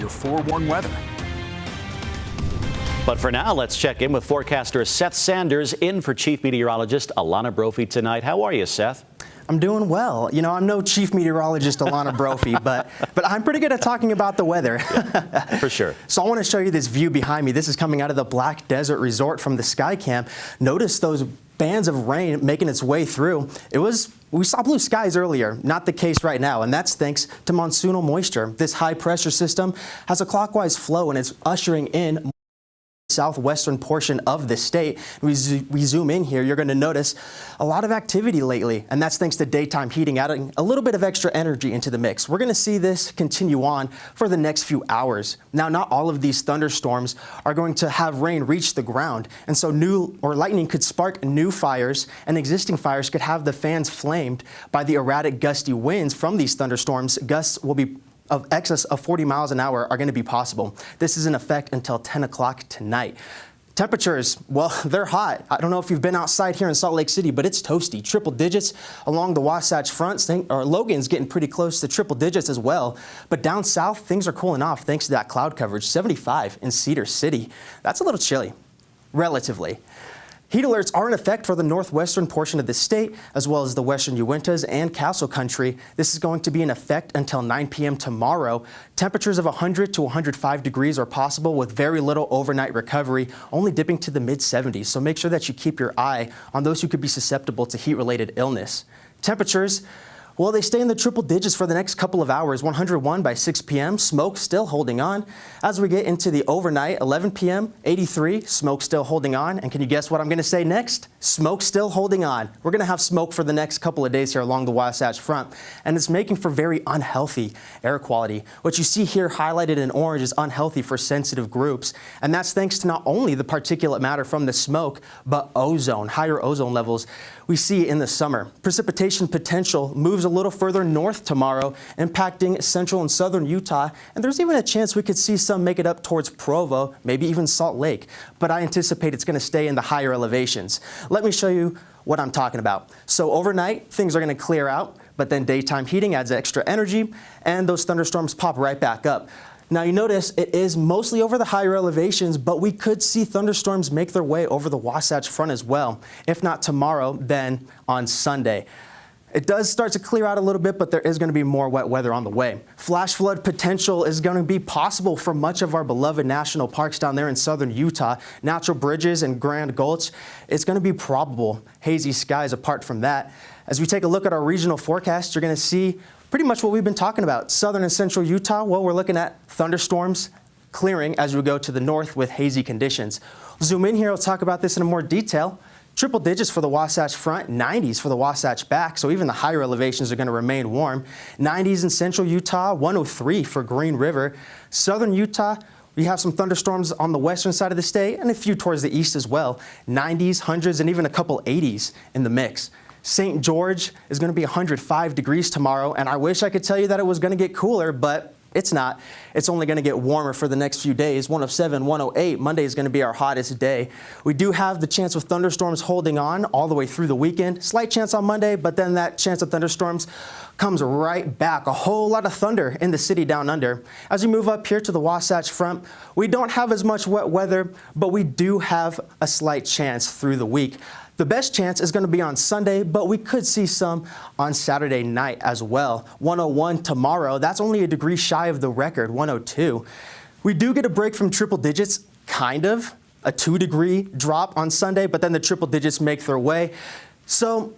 your forewarned weather. But for now, let's check in with forecaster Seth Sanders in for Chief Meteorologist Alana Brophy tonight. How are you, Seth? I'm doing well. You know, I'm no chief meteorologist Alana Brophy, but I'm pretty good at talking about the weather. Yeah, for sure. So I want to show you this view behind me. This is coming out of the Black Desert Resort from the Skycam. Notice those bands of rain making its way through. We saw blue skies earlier, not the case right now, and that's thanks to monsoonal moisture. This high pressure system has a clockwise flow and it's ushering in southwestern portion of the state. We zoom in here, you're going to notice a lot of activity lately, and that's thanks to daytime heating, adding a little bit of extra energy into the mix. We're going to see this continue on for the next few hours. Now, not all of these thunderstorms are going to have rain reach the ground, and so lightning could spark new fires, and existing fires could have the fans flamed by the erratic gusty winds from these thunderstorms. Gusts will be of excess of 40 miles an hour are going to be possible. This is in effect until 10 o'clock tonight. Temperatures, well, they're hot. I don't know if you've been outside here in Salt Lake City, but it's toasty. Triple digits along the Wasatch Front. Logan's getting pretty close to triple digits as well. But down south, things are cooling off thanks to that cloud coverage. 75 in Cedar City. That's a little chilly, relatively. Heat alerts are in effect for the northwestern portion of the state, as well as the western Uintas and Castle Country. This is going to be in effect until 9 p.m. tomorrow. Temperatures of 100 to 105 degrees are possible with very little overnight recovery, only dipping to the mid-70s. So make sure that you keep your eye on those who could be susceptible to heat-related illness. Temperatures, well, they stay in the triple digits for the next couple of hours. 101 by 6 p.m. Smoke still holding on. As we get into the overnight, 11 p.m., 83. Smoke still holding on. And can you guess what I'm going to say next? Smoke still holding on. We're going to have smoke for the next couple of days here along the Wasatch Front. And it's making for very unhealthy air quality. What you see here highlighted in orange is unhealthy for sensitive groups. And that's thanks to not only the particulate matter from the smoke, but ozone, higher ozone levels we see in the summer. Precipitation potential moves a little further north tomorrow, impacting central and southern Utah, and there's even a chance we could see some make it up towards Provo, maybe even Salt Lake, but I anticipate it's going to stay in the higher elevations. Let me show you what I'm talking about. So overnight, things are going to clear out, but then daytime heating adds extra energy, and those thunderstorms pop right back up. Now you notice it is mostly over the higher elevations, but we could see thunderstorms make their way over the Wasatch Front as well. If not tomorrow, then on Sunday. It does start to clear out a little bit, but there is going to be more wet weather on the way. Flash flood potential is going to be possible for much of our beloved national parks down there in southern Utah. Natural Bridges and Grand Gulch, it's going to be probable. Hazy skies apart from that. As we take a look at our regional forecast, you're going to see pretty much what we've been talking about. Southern and central Utah, well, we're looking at thunderstorms clearing as we go to the north with hazy conditions. Zoom in here, we'll talk about this in more detail. Triple digits for the Wasatch Front, 90s for the Wasatch Back, so even the higher elevations are going to remain warm. 90s in central Utah, 103 for Green River. Southern Utah, we have some thunderstorms on the western side of the state and a few towards the east as well. 90s, 100s, and even a couple 80s in the mix. St. George is going to be 105 degrees tomorrow, and I wish I could tell you that it was going to get cooler, but it's not. It's only going to get warmer for the next few days. 107, 108. Monday is going to be our hottest day. We do have the chance of thunderstorms holding on all the way through the weekend. Slight chance on Monday, but then that chance of thunderstorms comes right back. A whole lot of thunder in the city down under. As we move up here to the Wasatch Front, we don't have as much wet weather, but we do have a slight chance through the week. The best chance is going to be on Sunday, but we could see some on Saturday night as well. 101 tomorrow. That's only a degree shy of the record, 102. We do get a break from triple digits, kind of. A 2-degree drop on Sunday, but then the triple digits make their way. So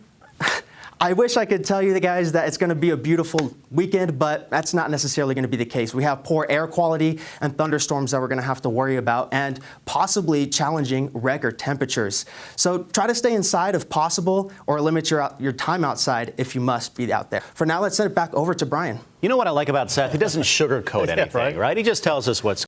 I wish I could tell you guys that it's going to be a beautiful weekend, but that's not necessarily going to be the case. We have poor air quality and thunderstorms that we're going to have to worry about and possibly challenging record temperatures. So try to stay inside if possible or limit your time outside if you must be out there. For now, let's send it back over to Brian. You know what I like about Seth? He doesn't sugarcoat anything, right? He just tells us what's